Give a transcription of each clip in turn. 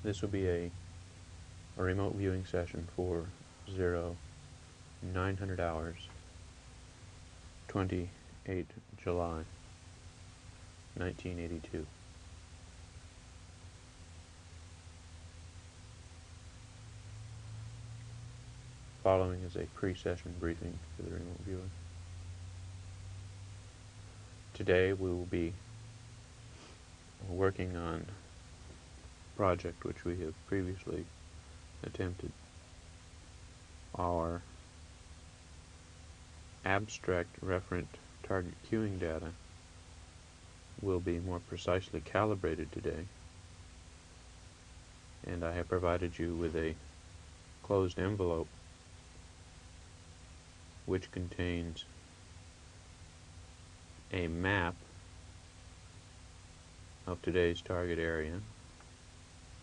This will be a remote viewing session for 0900 hours, 28 July 1982. Following is a pre-session briefing for the remote viewing. Today we will be working on a project which we have previously attempted. Our abstract referent target queuing data will be more precisely calibrated today, and I have provided you with a closed envelope which contains a map of today's target area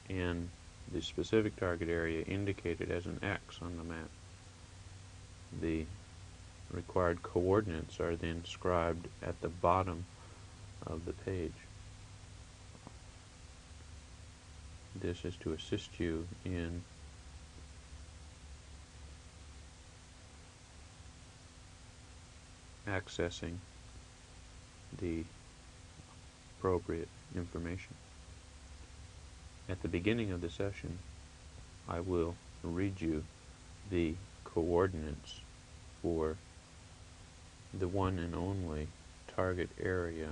and the specific target area indicated as an X on the map. The required coordinates are then scribed at the bottom of the page. This is to assist you in accessing the appropriate information. At the beginning of the session, I will read you the coordinates for the one and only target area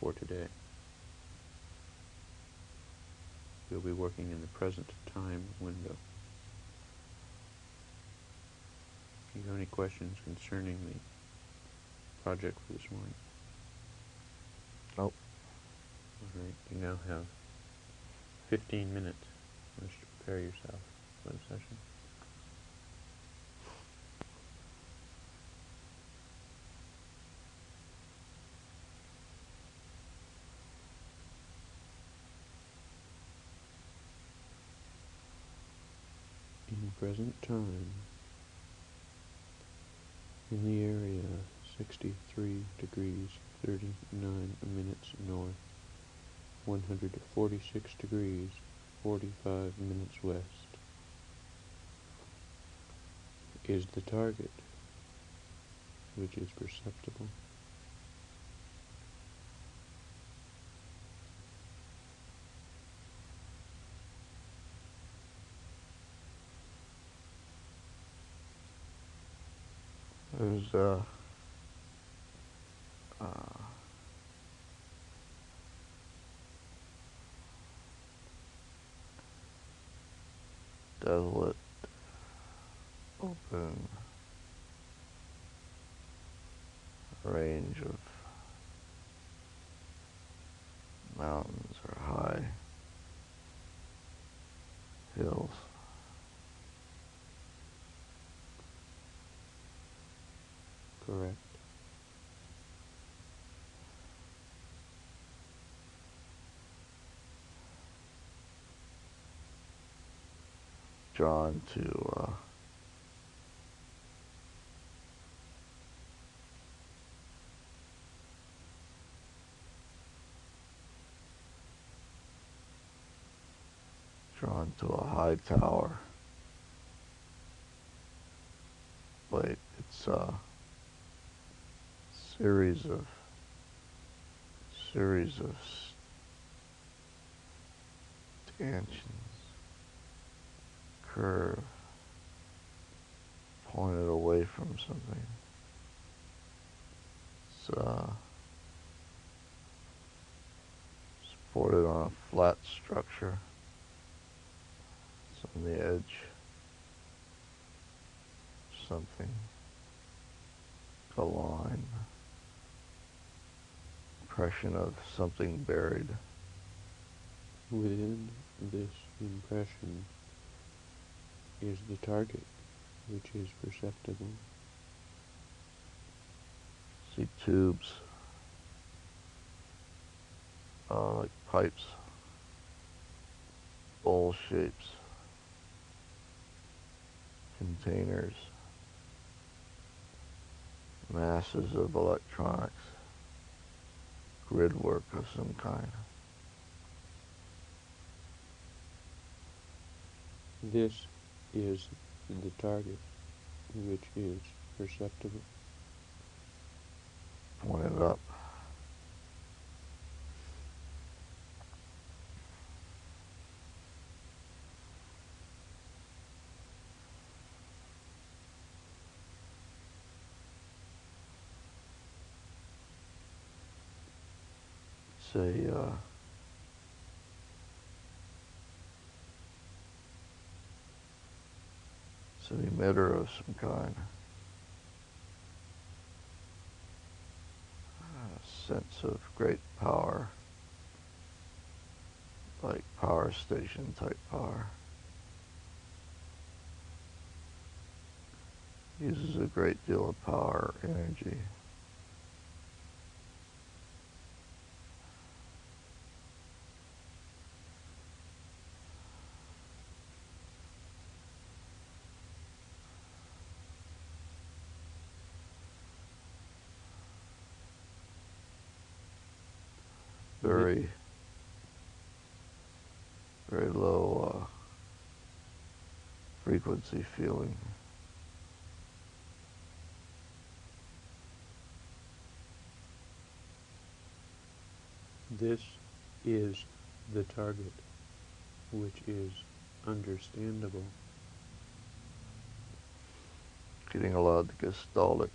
for today. We'll be working in the present time window. If you have any questions concerning the project for this morning? Nope. Alright, you now have 15 minutes in which to prepare yourself for the session. In present time, in the area 63 degrees 39 minutes north, 146 degrees 45 minutes west, is the target, which is perceptible. There's desolate, open range of mountains or high hills. Correct. Drawn to a high tower. But it's a series of stanchions, curve, pointed away from something. It's supported on a flat structure. It's on the edge. Something. A line. Impression of something buried. Within this impression is the target, which is perceptible. See tubes, like pipes, bowl shapes, containers, masses of electronics, grid work of some kind. This is the target, which is perceptible. Point it up. Say, it's an emitter of some kind. A sense of great power, like power station type power. Uses a great deal of power, energy. Very, very low frequency feeling. This is the target, which is understandable. Getting a lot of the gestaltics.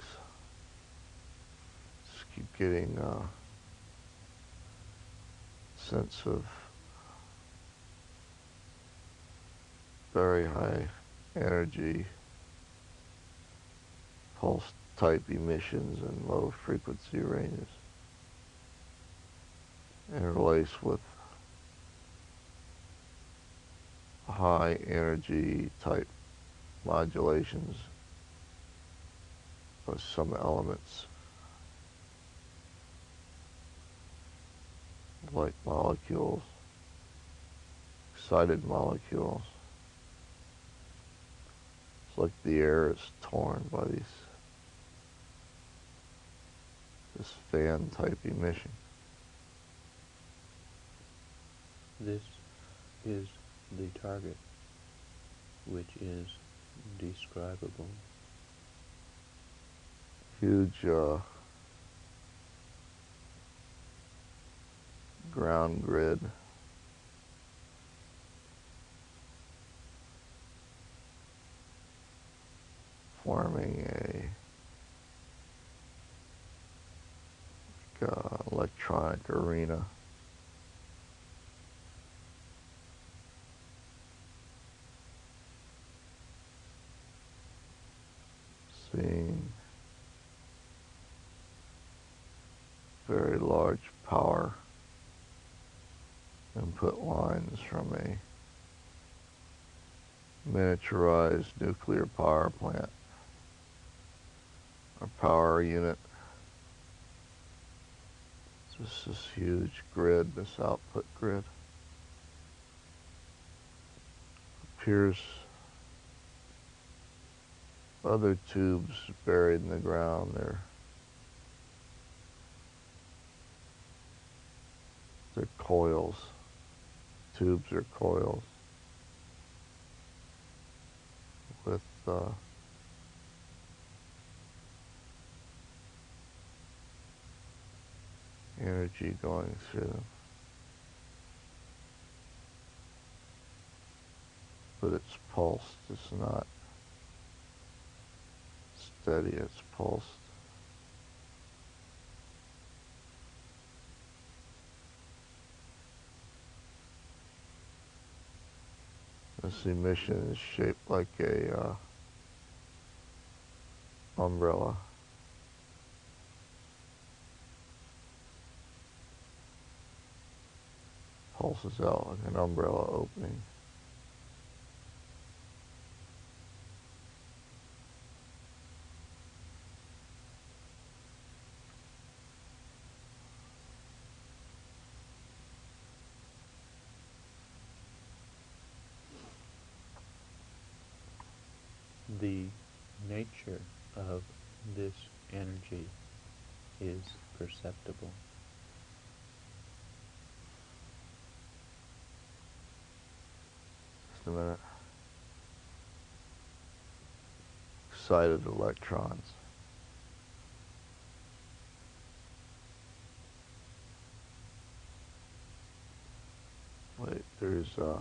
Just keep getting sense of very high energy, pulse type emissions and low frequency ranges, interlaced with high energy type modulations of some elements, like molecules, excited molecules. It's like the air is torn by this fan type emission. This is the target, which is describable. Huge ground grid. Forming a electronic arena. Seeing very large power input lines from a miniaturized nuclear power plant or power unit. It's just this huge grid, this output grid. Appears other tubes buried in the ground. They're coils. Tubes are coils with energy going through them. But it's pulsed, it's not steady, it's pulsed. This emission is shaped like a umbrella. Pulses out like an umbrella opening. The nature of this energy is perceptible. a minute. Excited electrons. Wait, there's uh,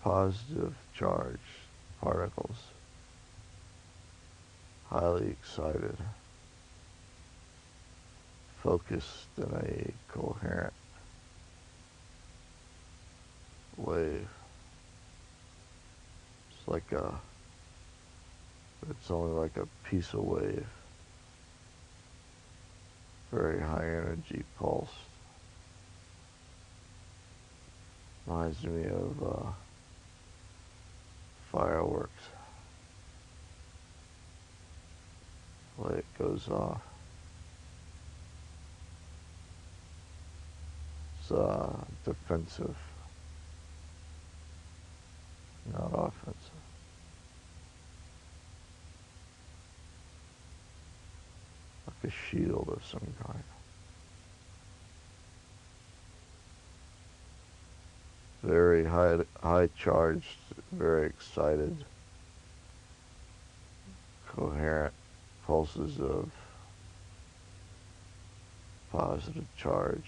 positive charge particles. Highly excited. Focused in a coherent wave. It's like it's only like a piece of wave. Very high energy pulse. Reminds me of fireworks. The way it goes off. It's defensive, not offensive. Like a shield of some kind. Very high charged, very excited, coherent pulses of positive charged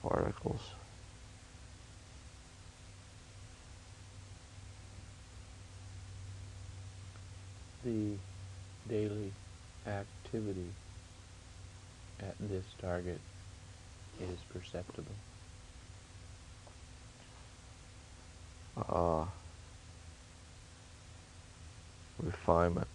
particles. The daily activity at this target is perceptible. Refinement.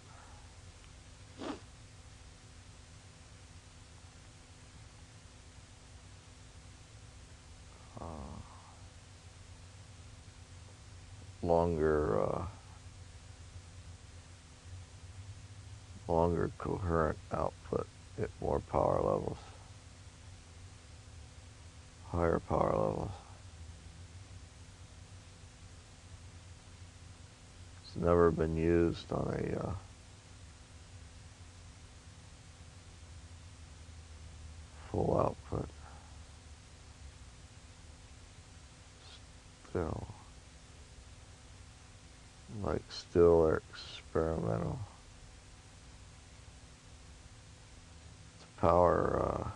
Longer coherent output at more power levels, higher power levels. It's never been used on a full output. Still experimental. Power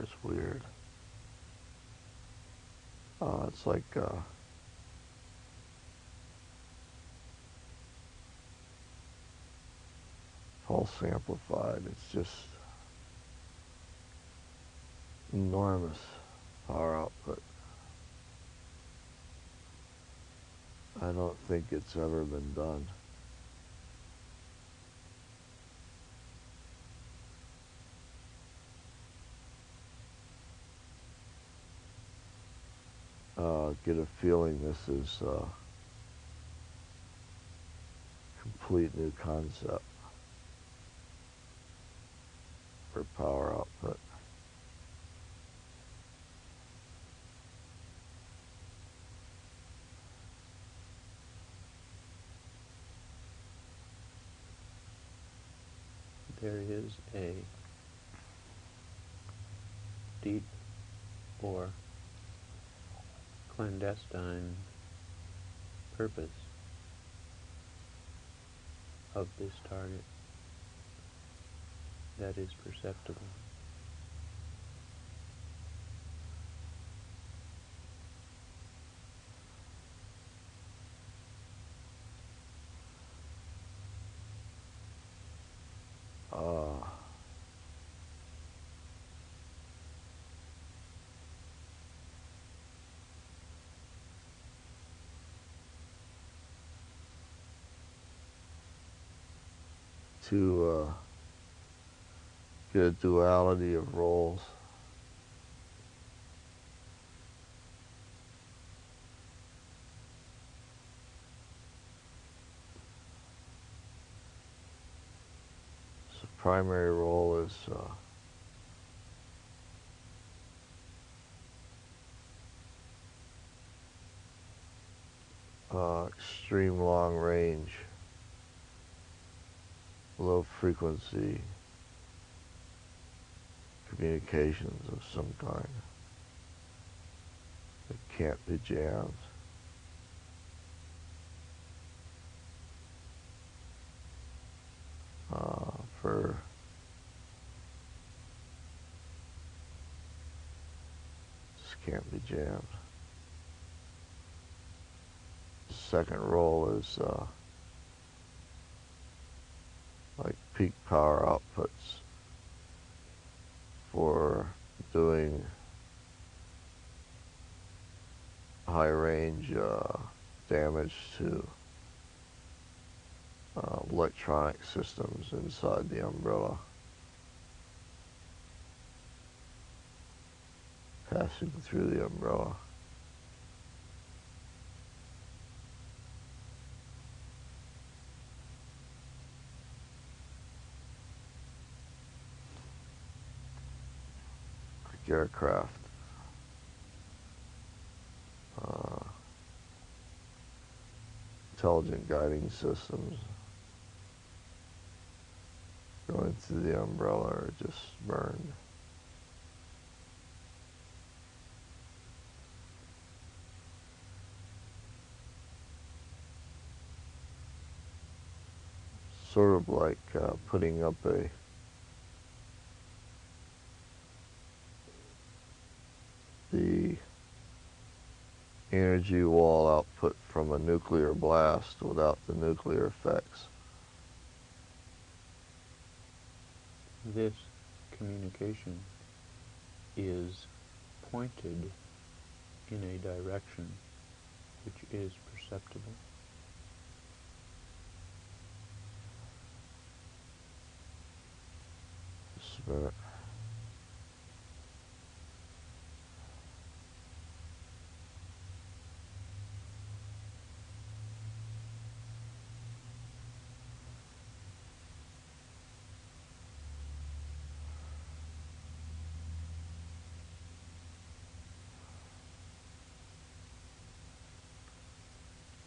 is weird. It's like pulse amplified. It's just enormous power output. I don't think it's ever been done. Get a feeling this is a complete new concept for power output. There is a deep or clandestine purpose of this target that is perceptible. To get a duality of roles. primary role is extreme long range, low frequency communications of some kind that can't be jammed. For just can't be jammed. Second role is like peak power outputs for doing high range damage to electronic systems inside the umbrella, passing through the umbrella. Like aircraft. Intelligent guiding systems going through the umbrella are just burned. Sort of like putting up the energy wall output from a nuclear blast without the nuclear effects. This communication is pointed in a direction which is perceptible. Just a minute.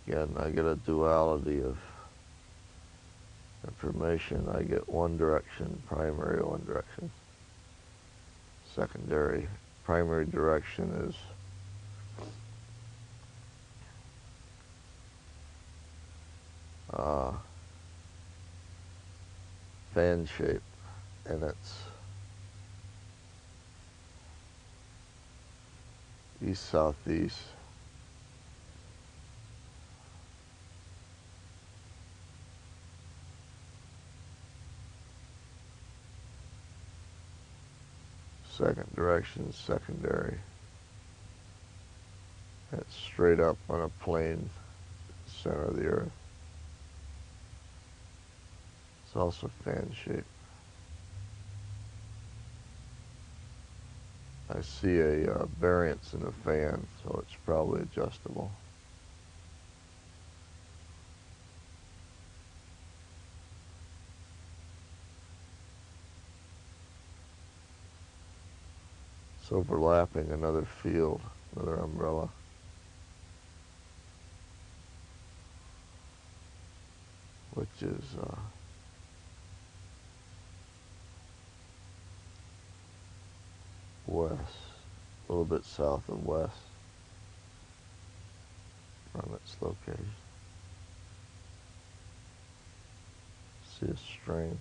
Again, I get a duality of information. I get one direction, primary one direction. Secondary. Primary direction is fan shape, and it's east-southeast. Second direction, secondary. It's straight up on a plane, center of the earth. It's also fan shaped. I see a variance in the fan, so it's probably adjustable. It's overlapping another field, another umbrella. Which is west, a little bit south of west from its location. See a string.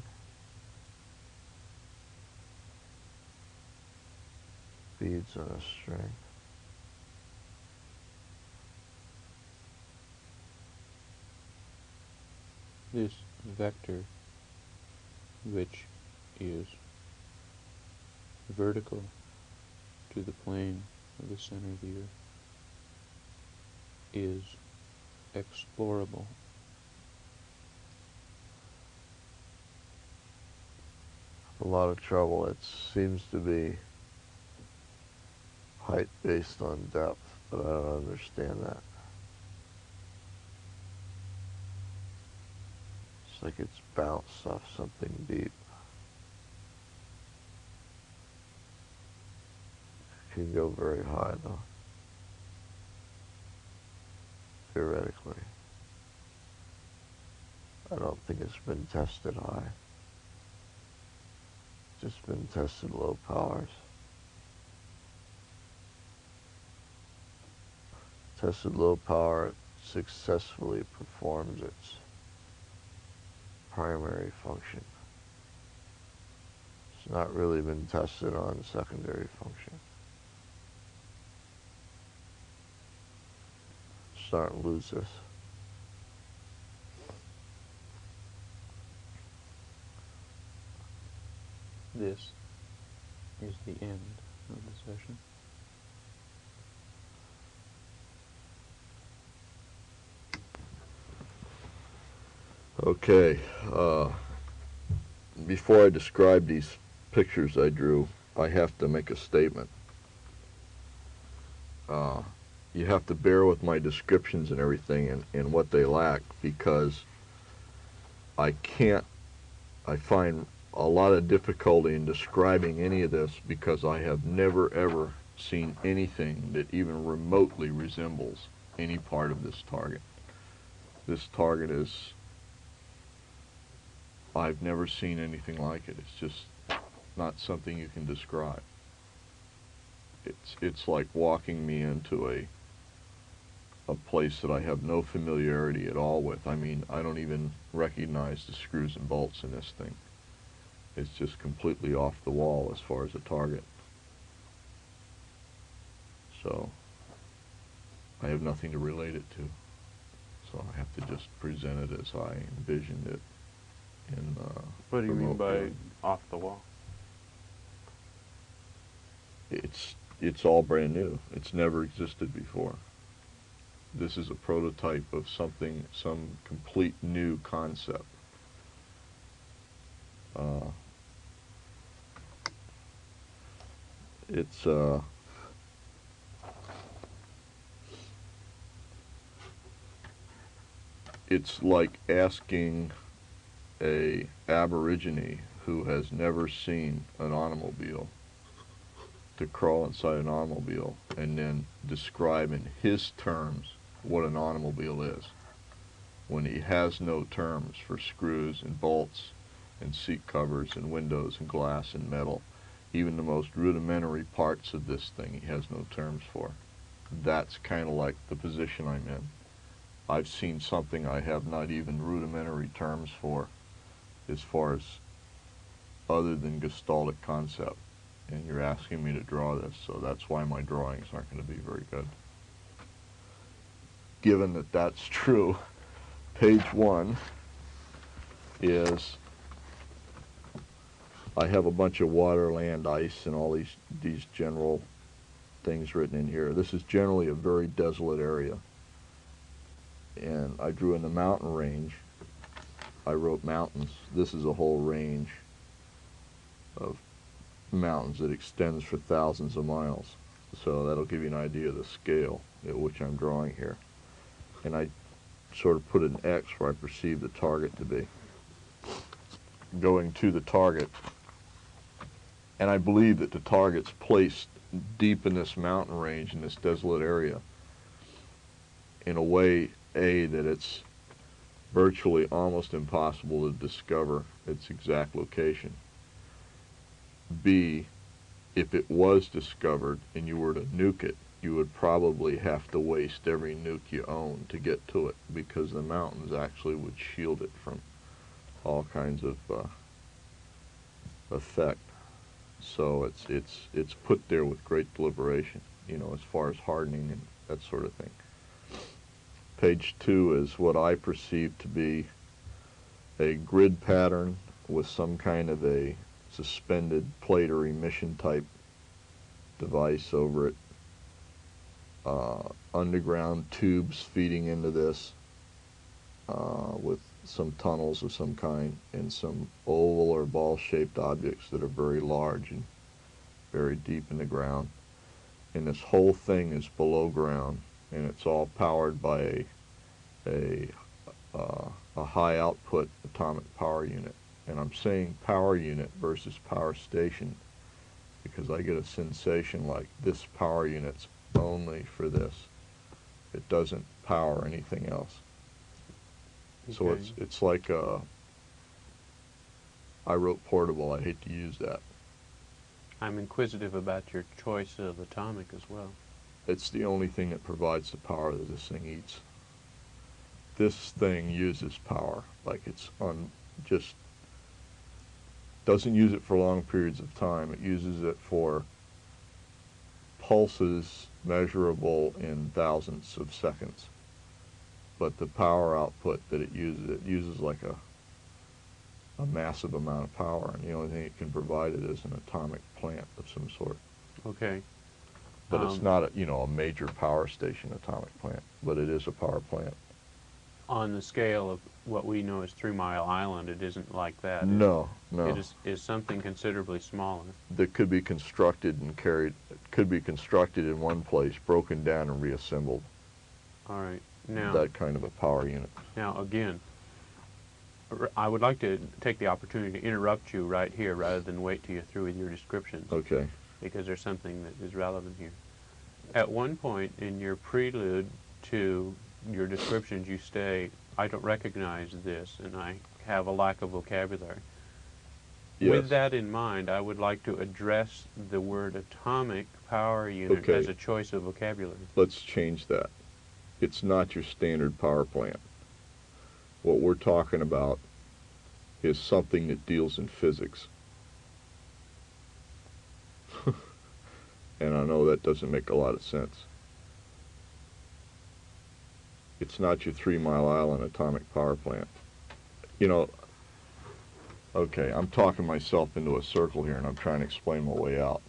Beads on a string. This vector, which is vertical to the plane of the center of the earth, is explorable. A lot of trouble. It seems to be height based on depth, but I don't understand that. It's like it's bounced off something deep. can go very high though, theoretically. I don't think it's been tested high. It's just been tested low powers. Tested low power, it successfully performs its primary function. It's not really been tested on secondary function. Starting to lose this. This is the end of the session. Okay, before I describe these pictures I drew, I have to make a statement. You have to bear with my descriptions and everything and what they lack, because I find a lot of difficulty in describing any of this, because I have never ever seen anything that even remotely resembles any part of this target. This target is, I've never seen anything like it. It's just not something you can describe. It's like walking me into a place that I have no familiarity at all with. I mean, I don't even recognize the screws and bolts in this thing. It's just completely off the wall as far as a target. So I have nothing to relate it to. So I have to just present it as I envisioned it. What do you mean by off the wall? It's all brand new. It's never existed before. This is a prototype of something, some complete new concept. It's like asking a aborigine who has never seen an automobile to crawl inside an automobile and then describe in his terms what an automobile is, when he has no terms for screws and bolts and seat covers and windows and glass and metal. Even the most rudimentary parts of this thing he has no terms for. That's kind of like the position I'm in. I've seen something I have not even rudimentary terms for as far as other than Gestaltic concept. And you're asking me to draw this, so that's why my drawings aren't going to be very good. Given that that's true, page 1 is, I have a bunch of water, land, ice, and all these general things written in here. This is generally a very desolate area. And I drew in the mountain range. I wrote mountains. This is a whole range of mountains that extends for thousands of miles. So that'll give you an idea of the scale at which I'm drawing here. And I sort of put an X where I perceive the target to be. Going to the target, and I believe that the target's placed deep in this mountain range, in this desolate area, in a way, A, that it's virtually almost impossible to discover its exact location. B, if it was discovered and you were to nuke it, you would probably have to waste every nuke you own to get to it, because the mountains actually would shield it from all kinds of effect. So it's put there with great deliberation, you know, as far as hardening and that sort of thing. Page 2 is what I perceive to be a grid pattern with some kind of a suspended plate or emission type device over it. Underground tubes feeding into this with some tunnels of some kind, and some oval or ball-shaped objects that are very large and very deep in the ground. And this whole thing is below ground, and it's all powered by a high output atomic power unit. And I'm saying power unit versus power station because I get a sensation like this power unit's only for this. It doesn't power anything else. So Okay. it's like I wrote portable. I hate to use that. I'm inquisitive about your choice of atomic as well. It's the only thing that provides the power that this thing eats. This thing uses power, like it's just doesn't use it for long periods of time. It uses it for pulses measurable in thousandths of seconds. But the power output that it uses like a massive amount of power, and the only thing it can provide it is an atomic plant of some sort. Okay. But it's not a major power station atomic plant, but it is a power plant. On the scale of what we know as 3 Mile Island, it isn't like that. No. It is something considerably smaller. That could be constructed and carried, could be constructed in one place, broken down and reassembled. All right. Now, that kind of a power unit. Now, again, I would like to take the opportunity to interrupt you right here rather than wait till you're through with your descriptions. Okay. Because there's something that is relevant here. At one point in your prelude to your descriptions, you say, I don't recognize this, and I have a lack of vocabulary. Yes. With that in mind, I would like to address the word atomic power unit as a choice of vocabulary. Let's change that. It's not your standard power plant. What we're talking about is something that deals in physics. And I know that doesn't make a lot of sense. It's not your 3 Mile Island atomic power plant. You know, okay, I'm talking myself into a circle here and I'm trying to explain my way out.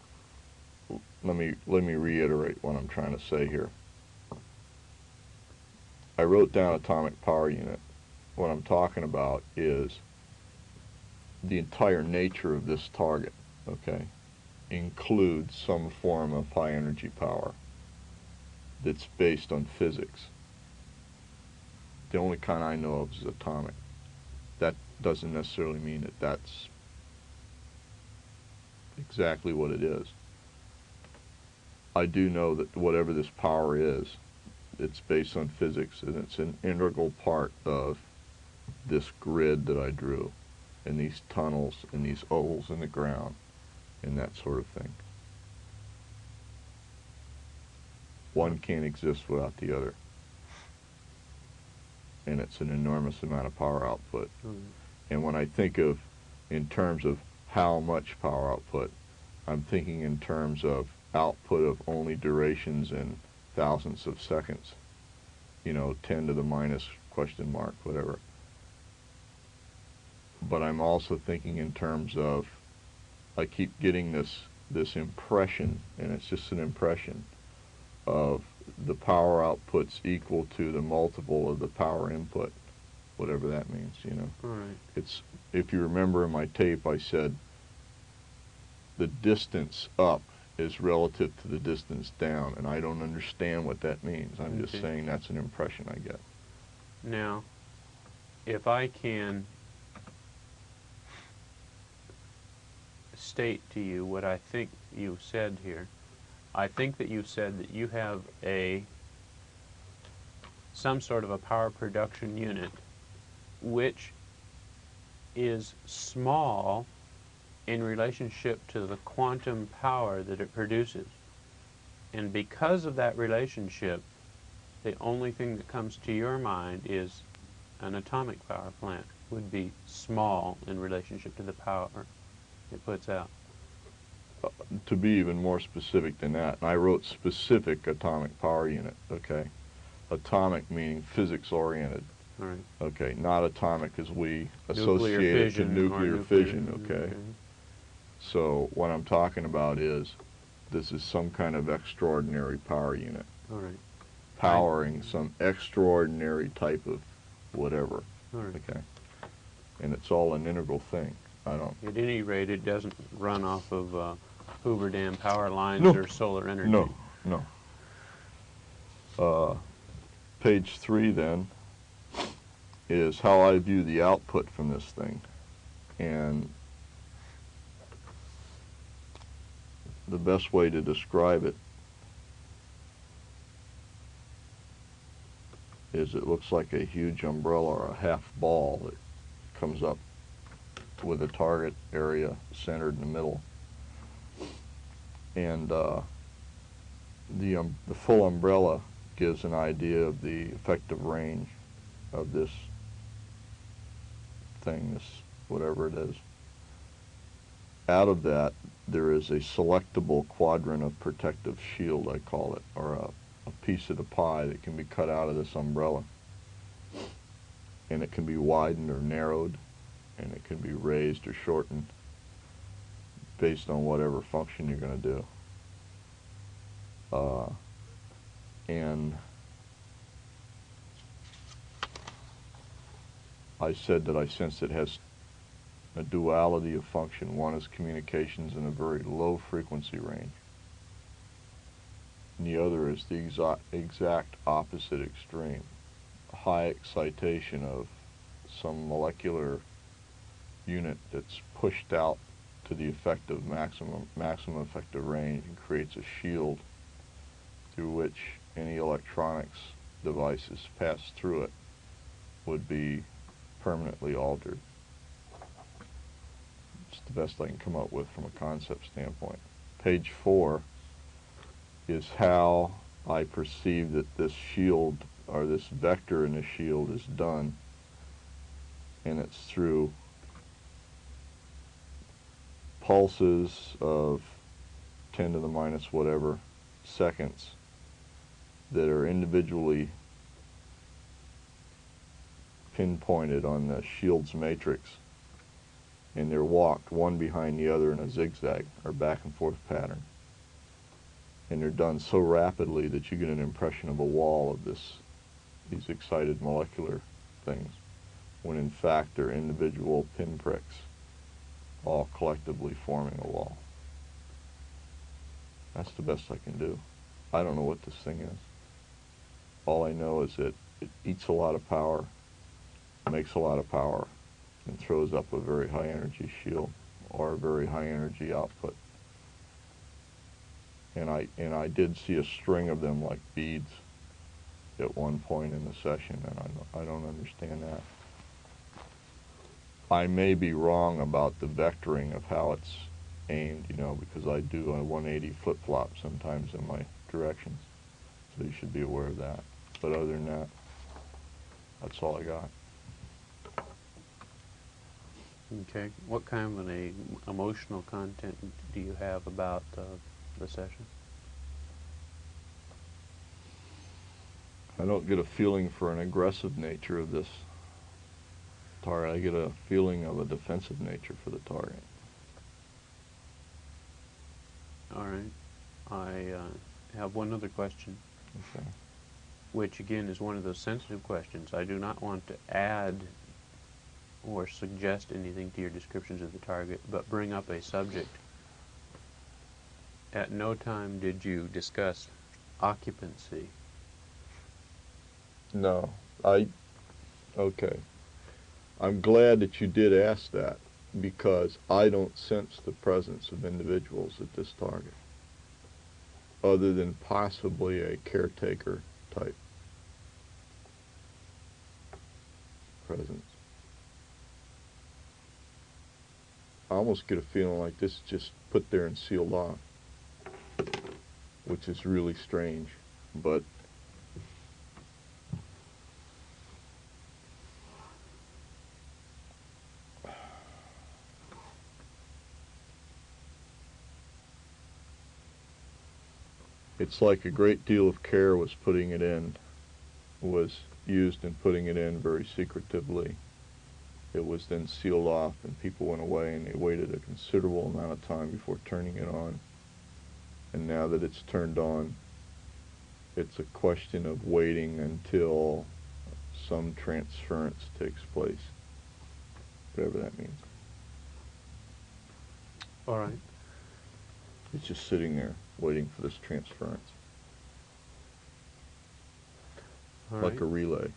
Let me reiterate what I'm trying to say here. I wrote down atomic power unit. What I'm talking about is the entire nature of this target, okay, includes some form of high energy power that's based on physics. The only kind I know of is atomic. That doesn't necessarily mean that that's exactly what it is. I do know that whatever this power is, it's based on physics, and it's an integral part of this grid that I drew, and these tunnels, and these holes in the ground, and that sort of thing. One can't exist without the other. And it's an enormous amount of power output. And when I think of, in terms of how much power output, I'm thinking in terms of output of only durations in thousandths of seconds. You know, 10 to the minus question mark, whatever. But I'm also thinking in terms of, I keep getting this impression, and it's just an impression, of the power outputs equal to the multiple of the power input, whatever that means, you know. All right. It's, if you remember in my tape, I said the distance up is relative to the distance down, and I don't understand what that means. I'm just saying that's an impression I get. Now, if I can state to you what I think you said here, I think that you said that you have some sort of a power production unit which is small in relationship to the quantum power that it produces. And because of that relationship, the only thing that comes to your mind is an atomic power plant would be small in relationship to the power it puts out. To be even more specific than that, I wrote specific atomic power unit, okay? Atomic meaning physics oriented. All right. Okay, not atomic as we Nuclear associate it to fission nuclear fission, okay? Okay. So what I'm talking about is this is some kind of extraordinary power unit. All right. Powering some extraordinary type of whatever. All right. Okay. And it's all an integral thing. I don't. At any rate, it doesn't run off of Hoover Dam power lines No. or solar energy. No, no. Page 3 then is how I view the output from this thing. And the best way to describe it is it looks like a huge umbrella or a half ball that comes up with a target area centered in the middle. And the full umbrella gives an idea of the effective range of this thing, this whatever it is. Out of that, there is a selectable quadrant of protective shield, I call it, or a piece of the pie that can be cut out of this umbrella. And it can be widened or narrowed, and it can be raised or shortened based on whatever function you're going to do. And I said that I sense it has a duality of function. One is communications in a very low frequency range, and the other is the exact opposite extreme. High excitation of some molecular unit that's pushed out to the effective maximum effective range and creates a shield through which any electronics devices pass through it would be permanently altered. It's the best I can come up with from a concept standpoint. Page 4 is how I perceive that this shield, or this vector in the shield, is done, and it's through pulses of 10 to the minus whatever seconds that are individually pinpointed on the shield's matrix, and they're walked one behind the other in a zigzag or back and forth pattern, and they're done so rapidly that you get an impression of a wall of these excited molecular things, when in fact they're individual pinpricks all collectively forming a wall. That's the best I can do. I don't know what this thing is. All I know is that it eats a lot of power, makes a lot of power, and throws up a very high energy shield or a very high energy output. And I did see a string of them like beads at one point in the session, and I don't understand that. I may be wrong about the vectoring of how it's aimed, because I do a 180 flip-flop sometimes in my directions. So you should be aware of that. But other than that, that's all I got. Okay. What kind of an emotional content do you have about the session? I don't get a feeling for an aggressive nature of this target. I get a feeling of a defensive nature for the target. All right. I have one other question, Okay. which again is one of those sensitive questions. I do not want to add or suggest anything to your descriptions of the target, but bring up a subject. At no time did you discuss occupancy. No, okay. I'm glad that you did ask that, because I don't sense the presence of individuals at this target, other than possibly a caretaker type presence. I almost get a feeling like this is just put there and sealed off, which is really strange, but it's like a great deal of care was used in putting it in very secretively. It was then sealed off, and people went away, and they waited a considerable amount of time before turning it on. And now that it's turned on, it's a question of waiting until some transference takes place, whatever that means. All right. It's just sitting there waiting for this transference, All like right. a relay.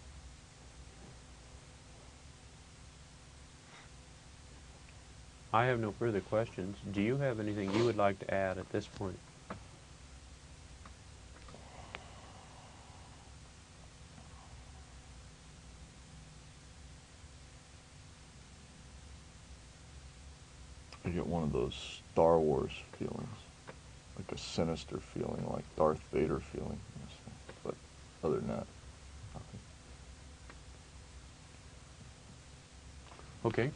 I have no further questions. Do you have anything you would like to add at this point? I get one of those Star Wars feelings, like a sinister feeling, like Darth Vader feeling. But other than that, nothing. Okay.